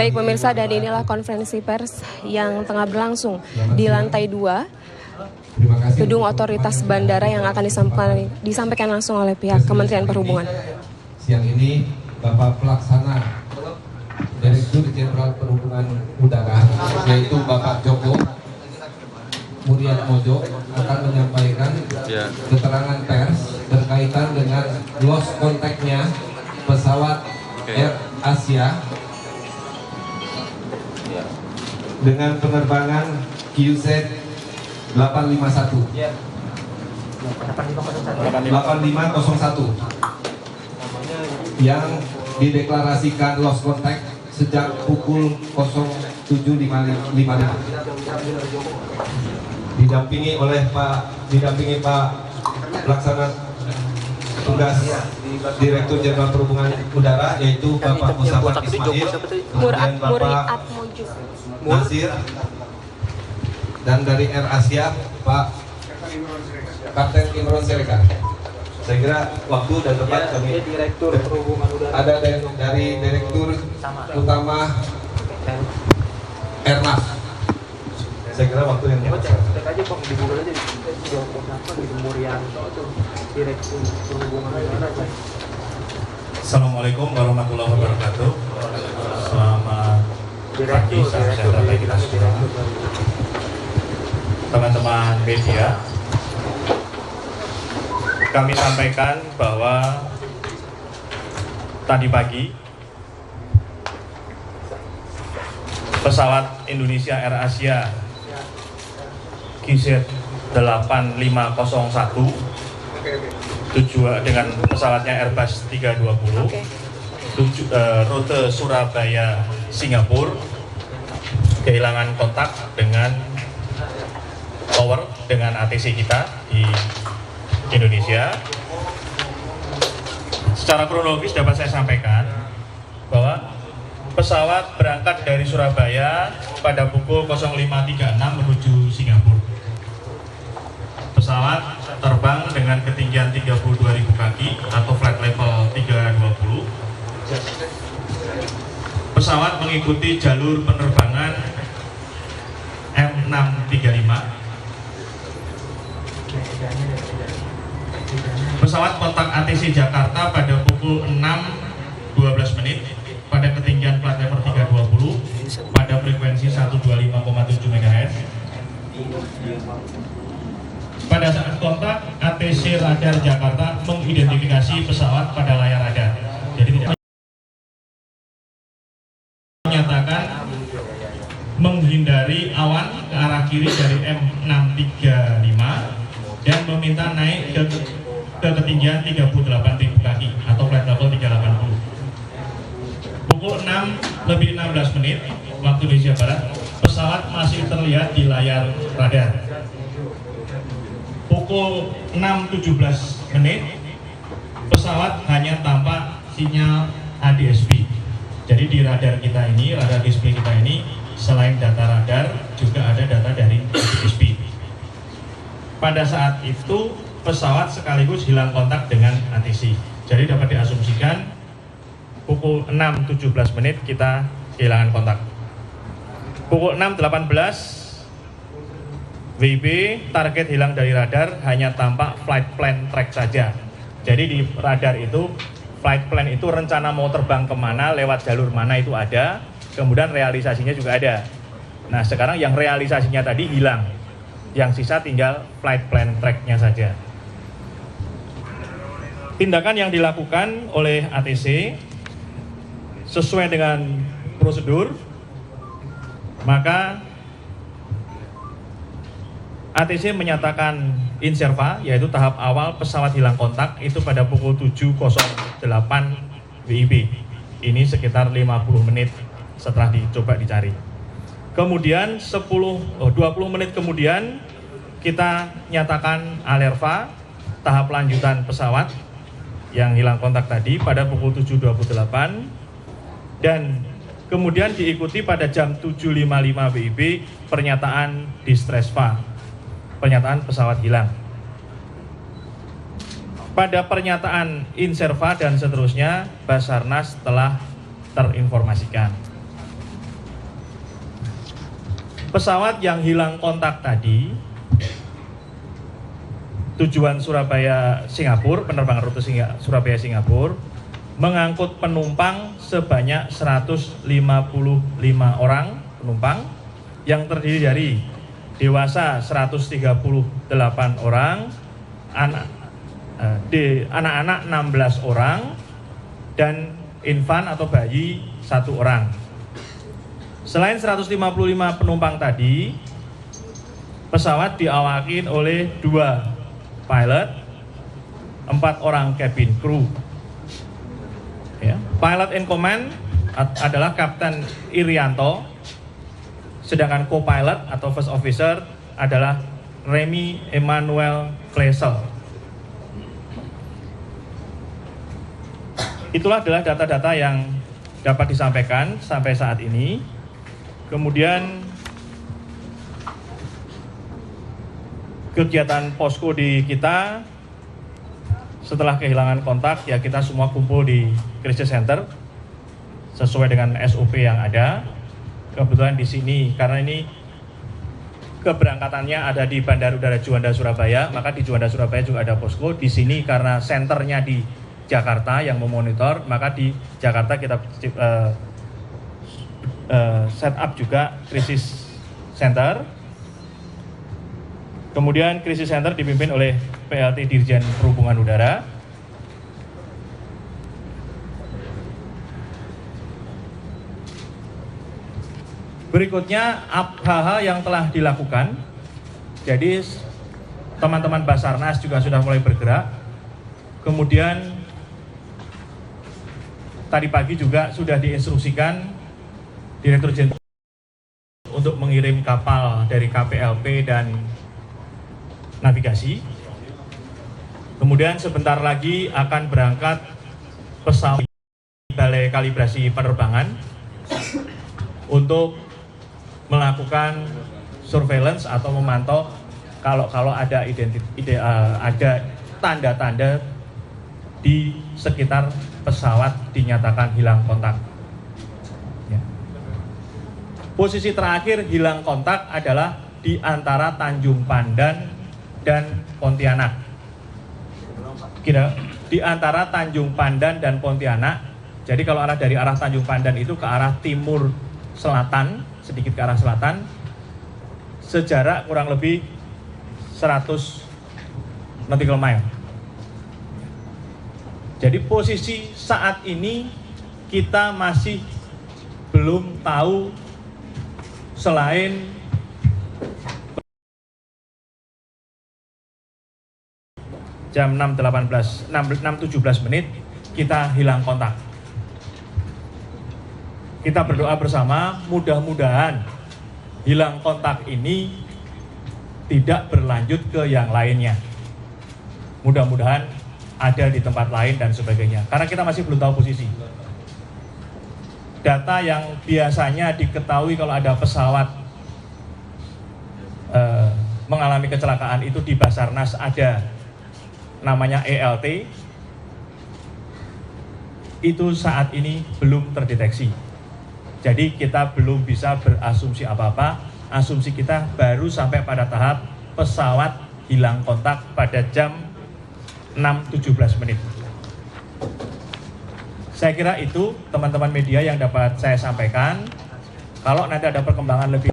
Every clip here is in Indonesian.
Baik pemirsa, dan inilah konferensi pers yang tengah berlangsung di lantai 2 gedung otoritas bandara yang akan disampaikan langsung oleh pihak Kementerian Perhubungan. Siang ini Bapak Pelaksana Direktur Jenderal Perhubungan Udara, yaitu Bapak Joko Muryatmojo, akan menyampaikan keterangan pers berkaitan dengan lost kontaknya pesawat Air Asia dengan penerbangan QZ 851 yang dideklarasikan lost contact sejak pukul 07.55 didampingi Pak Pelaksana Tugas Direktur Jenderal Perhubungan Udara, yaitu Bapak Musafat Ismail, kemudian Bapak Nasir, dan dari Air Asia Pak Kapten Imron Siregar. Saya kira waktu dan tempat kami Direktur Perhubungan Udara ada dari Direktur Utama Airnav. Saya kira waktu yang cek aja Pak, di Google aja di Muryanto tuh Direktur Perhubungan Udara. Assalamualaikum warahmatullahi wabarakatuh. Selamat pagi, salam sejahtera bagi kita semua. Teman-teman media, kami sampaikan bahwa tadi pagi pesawat Indonesia Air Asia QZ 8501 tujuan dengan pesawatnya Airbus 320 rute Surabaya Singapura kehilangan kontak dengan tower dengan ATC kita di Indonesia. Secara kronologis dapat saya sampaikan bahwa pesawat berangkat dari Surabaya pada pukul 05.36 menuju Singapura. Pesawat terbang dengan ketinggian 32.000 kaki atau flight level 320. Pesawat mengikuti jalur penerbangan M635. Pesawat kontak ATC Jakarta pada pukul 6.12 menit pada ketinggian flight level 320 pada frekuensi 125,7 MHz. Pada saat kontak, ATC Radar Jakarta mengidentifikasi pesawat pada layar radar. Jadi tidak menyatakan menghindari awan ke arah kiri dari M635 dan meminta naik ke ketinggian 38.000 kaki atau flight level 380. Pukul 6:16 menit waktu Indonesia Barat, pesawat masih terlihat di layar radar. Pukul 6:17 menit, pesawat hanya tampak sinyal ADS-B. Jadi di radar kita ini, radar display kita ini, selain data radar, juga ada data dari ADS-B. Pada saat itu, pesawat sekaligus hilang kontak dengan ATC. Jadi dapat diasumsikan pukul 6:17 menit kita kehilangan kontak. Pukul 6:18 WIB target hilang dari radar, hanya tampak flight plan track saja. Jadi di radar itu flight plan itu rencana mau terbang kemana, lewat jalur mana itu ada, kemudian realisasinya juga ada. Nah sekarang yang realisasinya tadi hilang, yang sisa tinggal flight plan tracknya saja. Tindakan yang dilakukan oleh ATC sesuai dengan prosedur, maka ATC menyatakan inserva, yaitu tahap awal pesawat hilang kontak itu pada pukul 7.08 WIB. Ini sekitar 50 menit setelah dicoba dicari. Kemudian 20 menit kemudian kita nyatakan alerva, tahap lanjutan pesawat yang hilang kontak tadi pada pukul 7.28, dan kemudian diikuti pada jam 7.55 WIB pernyataan distress VA, pernyataan pesawat hilang. Pada pernyataan inserva dan seterusnya, Basarnas telah terinformasikan. pesawat yang hilang kontak tadi tujuan Surabaya Singapura, penerbangan rute Surabaya Singapura, mengangkut penumpang sebanyak 155 orang penumpang yang terdiri dari dewasa 138 orang, anak-anak 16 orang, dan infan atau bayi 1 orang. Selain 155 penumpang tadi, pesawat diawaki oleh 2 pilot, 4 orang cabin crew. Ya. Pilot in command adalah Kapten Irianto, sedangkan co-pilot atau first officer adalah Remy Emmanuel Klesel. Itulah adalah data-data yang dapat disampaikan sampai saat ini. Kemudian kegiatan posko di kita setelah kehilangan kontak, ya kita semua kumpul di crisis center sesuai dengan SOP yang ada. Kebetulan di sini karena ini keberangkatannya ada di Bandara Udara Juanda Surabaya, maka di Juanda Surabaya juga ada posko. Di sini karena senternya di Jakarta yang memonitor, maka di Jakarta kita set up juga crisis center. Kemudian krisis center dipimpin oleh PLT Dirjen Perhubungan Udara. Berikutnya hal-hal yang telah dilakukan. Jadi teman-teman Basarnas juga sudah mulai bergerak. Kemudian tadi pagi juga sudah diinstruksikan Direktur Jenderal untuk mengirim kapal dari KPLP dan navigasi. Kemudian sebentar lagi akan berangkat pesawat Balai Kalibrasi Penerbangan untuk melakukan surveillance atau memantau kalau ada ada tanda-tanda di sekitar pesawat dinyatakan hilang kontak. Ya. Posisi terakhir hilang kontak adalah di antara Tanjung Pandan dan Pontianak. Kira di antara Tanjung Pandan dan Pontianak. Jadi kalau arah dari arah Tanjung Pandan itu ke arah timur selatan, sedikit ke arah selatan, sejarak kurang lebih 100 nautical mile. Jadi posisi saat ini kita masih belum tahu selain jam 6.17 menit kita hilang kontak. Kita berdoa bersama, mudah-mudahan hilang kontak ini tidak berlanjut ke yang lainnya. Mudah-mudahan ada di tempat lain dan sebagainya. Karena kita masih belum tahu posisi. Data yang biasanya diketahui kalau ada pesawat mengalami kecelakaan itu di Basarnas ada namanya ELT, itu saat ini belum terdeteksi. Jadi kita belum bisa berasumsi apa-apa. Asumsi kita baru sampai pada tahap pesawat hilang kontak pada jam 6.17 menit. Saya kira itu teman-teman media yang dapat saya sampaikan. Kalau nanti ada perkembangan lebih,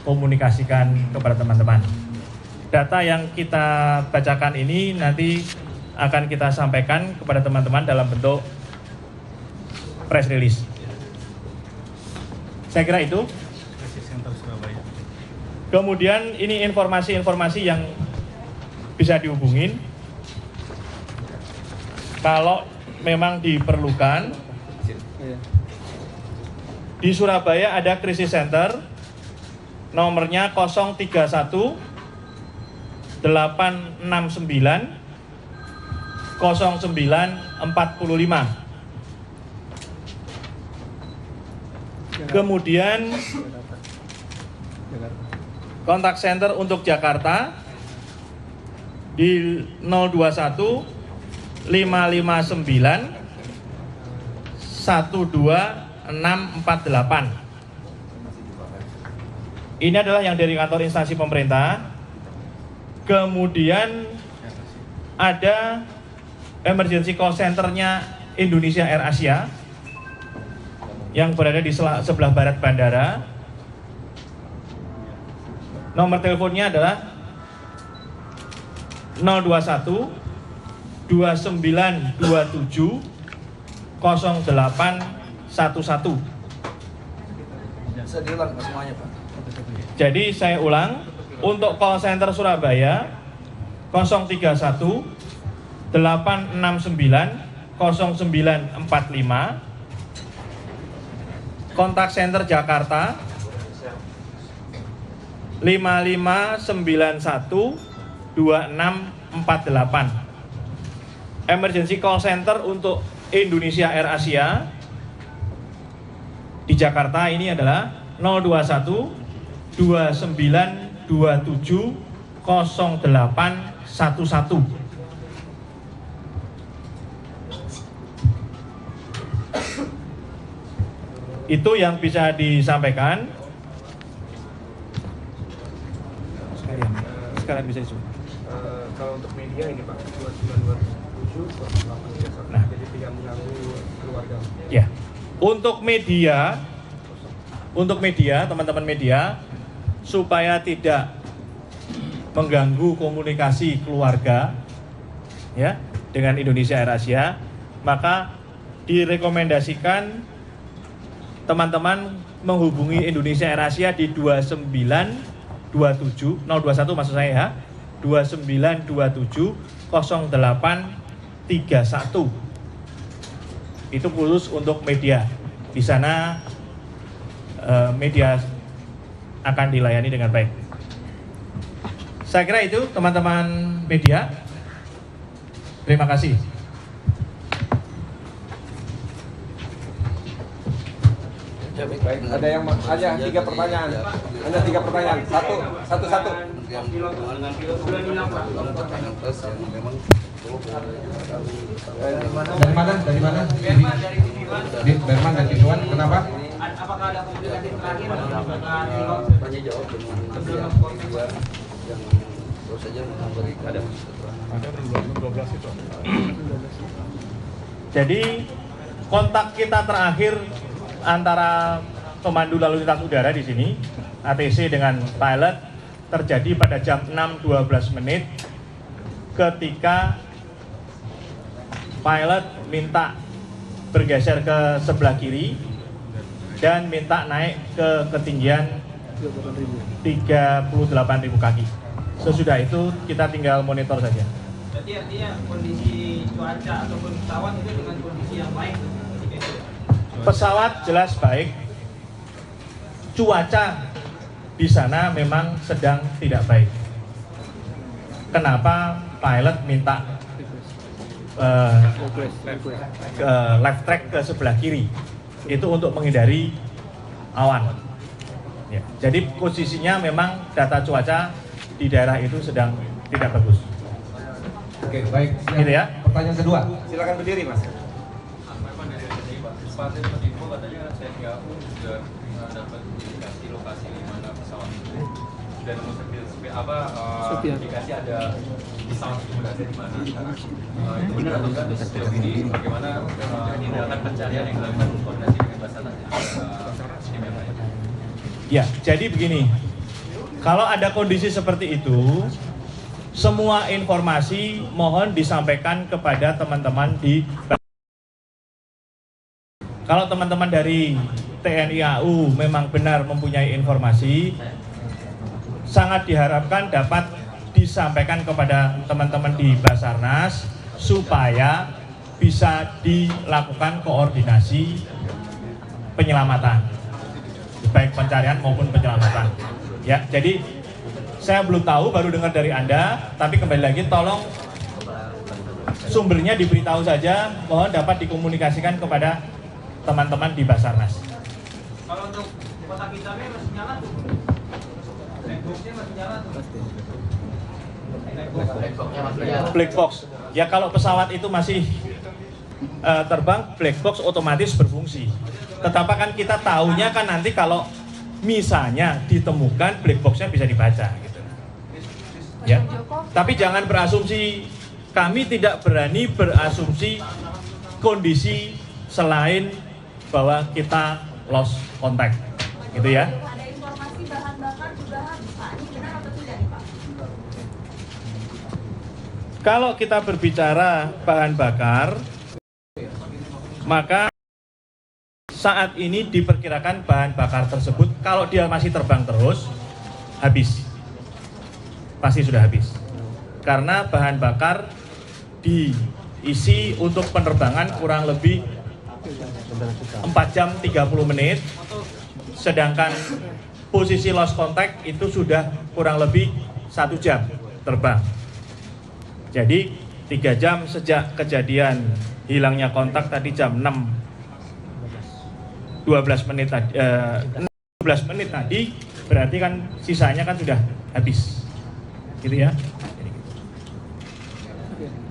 komunikasikan kepada teman-teman. Data yang kita bacakan ini nanti akan kita sampaikan kepada teman-teman dalam bentuk press release. Saya kira itu. Kemudian ini informasi-informasi yang bisa dihubungin kalau memang diperlukan. Di Surabaya ada krisis center, nomornya 031 869 0945. Kemudian kontak center untuk Jakarta di 021 559 12648. Ini adalah yang dari kantor instansi pemerintah. Kemudian ada emergency call center-nya Indonesia Air Asia yang berada di sebelah barat bandara. Nomor teleponnya adalah 021 2927 0811. Bisa diulang semuanya, Pak. Jadi saya ulang, untuk call center Surabaya 031 869 0945, kontak center Jakarta 5591 2648. Emergency call center untuk Indonesia Air Asia di Jakarta ini adalah 021 2927 0811. Itu yang bisa disampaikan. Sekalian bisa isu. Kalau untuk media ini Pak, 2927 Nah, jadi tidak mengganggu keluarga. Ya, untuk media, teman-teman media, supaya tidak mengganggu komunikasi keluarga, ya, dengan Indonesia Air Asia, maka direkomendasikan teman-teman menghubungi Indonesia Air Asia di 2927 021 maksud saya ya, 2927 0831. Itu khusus untuk media. Di sana media akan dilayani dengan baik. Saya kira itu teman-teman media. Terima kasih. Baik, ada yang ada 3 pertanyaan. Ada 3 pertanyaan. Satu. Dari mana? Dari Berman dan Ridwan. Kenapa? Apakah ada komunikasi terakhir dengan Tanya jawab dengan yang terus saja memberikan ada 12 itu. Jadi kontak kita terakhir antara pemandu lalu lintas udara di sini, ATC dengan pilot, terjadi pada jam 6.12 menit ketika pilot minta bergeser ke sebelah kiri dan minta naik ke ketinggian 38.000 kaki. Sesudah itu kita tinggal monitor saja. Berarti artinya kondisi cuaca ataupun pesawat itu dengan kondisi yang baik ketika itu? Pesawat jelas baik, cuaca di sana memang sedang tidak baik. Kenapa pilot minta left track ke sebelah kiri? Itu untuk menghindari awan. Ya, jadi posisinya memang data cuaca di daerah itu sedang tidak bagus. Oke, baik. Gitu ya. Pertanyaan kedua. Silakan berdiri, Mas. Pasien Info katanya TNI-AU sudah dapat indikasi lokasi di mana pesawat itu dan indikasi ada pesawat itu berada di mana sekarang. Itu benar atau enggak? Sejauh ini bagaimana tindakan pencarian yang dilakukan koordinasi dengan Basarnas dan tim yang lain? Ya, jadi begini. Kalau ada kondisi seperti itu, semua informasi mohon disampaikan kepada teman-teman di. Kalau teman-teman dari TNI AU memang benar mempunyai informasi, sangat diharapkan dapat disampaikan kepada teman-teman di Basarnas supaya bisa dilakukan koordinasi penyelamatan, baik pencarian maupun penyelamatan. Ya, jadi saya belum tahu, baru dengar dari Anda, tapi kembali lagi tolong sumbernya diberitahu saja, mohon dapat dikomunikasikan kepada teman-teman di Basarnas. Kalau untuk kotak hitamnya masih nyala tuh? Blackboxnya masih nyala tuh? Black box. Ya kalau pesawat itu masih terbang, black box otomatis berfungsi. Tetapi kan kita tahunya kan nanti kalau misalnya ditemukan black box-nya bisa dibaca gitu. Ya. Tapi jangan berasumsi, kami tidak berani berasumsi kondisi selain bahwa kita lost contact gitu ya. Ada informasi bahan bakar juga habis, Pak. Ini benar atau tidak nih, Pak? Kalau kita berbicara bahan bakar, maka saat ini diperkirakan bahan bakar tersebut kalau dia masih terbang terus habis, pasti sudah habis. Karena bahan bakar diisi untuk penerbangan kurang lebih 4 jam 30 menit, sedangkan posisi lost contact itu sudah kurang lebih 1 jam terbang. Jadi 3 jam sejak kejadian hilangnya kontak tadi jam 12 menit tadi, berarti kan sisanya kan sudah habis, gitu ya.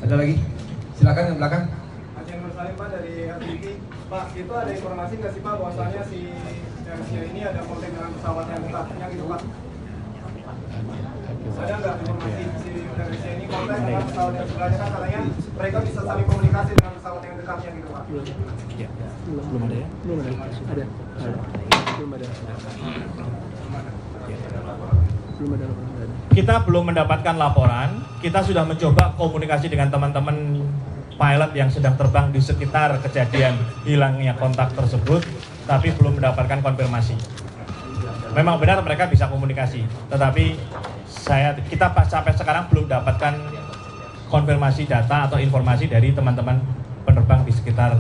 Ada lagi? Silakan yang belakang. Aceh Nur Salim, Pak, dari LTV. Pak, itu ada informasi nggak sih Pak bahwasanya si Airsia ini ada kontak dengan pesawat yang dekat, gitu Pak? Ada nggak informasi si Airsia ini kontak dengan pesawat yang sebelahnya, kan katanya mereka bisa saling komunikasi dengan pesawat yang dekatnya gitu Pak? Ya. Belum ada ya? Belum ada. Ada. Belum ada. Belum ada. Kita belum mendapatkan laporan. Kita sudah mencoba komunikasi dengan teman-teman pilot yang sedang terbang di sekitar kejadian hilangnya kontak tersebut, tapi belum mendapatkan konfirmasi. Memang benar mereka bisa komunikasi, tetapi kita sampai sekarang belum dapatkan konfirmasi data atau informasi dari teman-teman penerbang di sekitar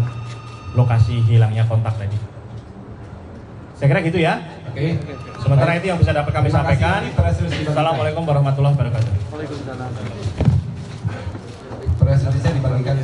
lokasi hilangnya kontak tadi. Saya kira gitu ya. Oke. Sementara itu yang bisa dapat kami sampaikan. Assalamualaikum warahmatullahi wabarakatuh. Waalaikumsalam. Press release-nya dibagikan.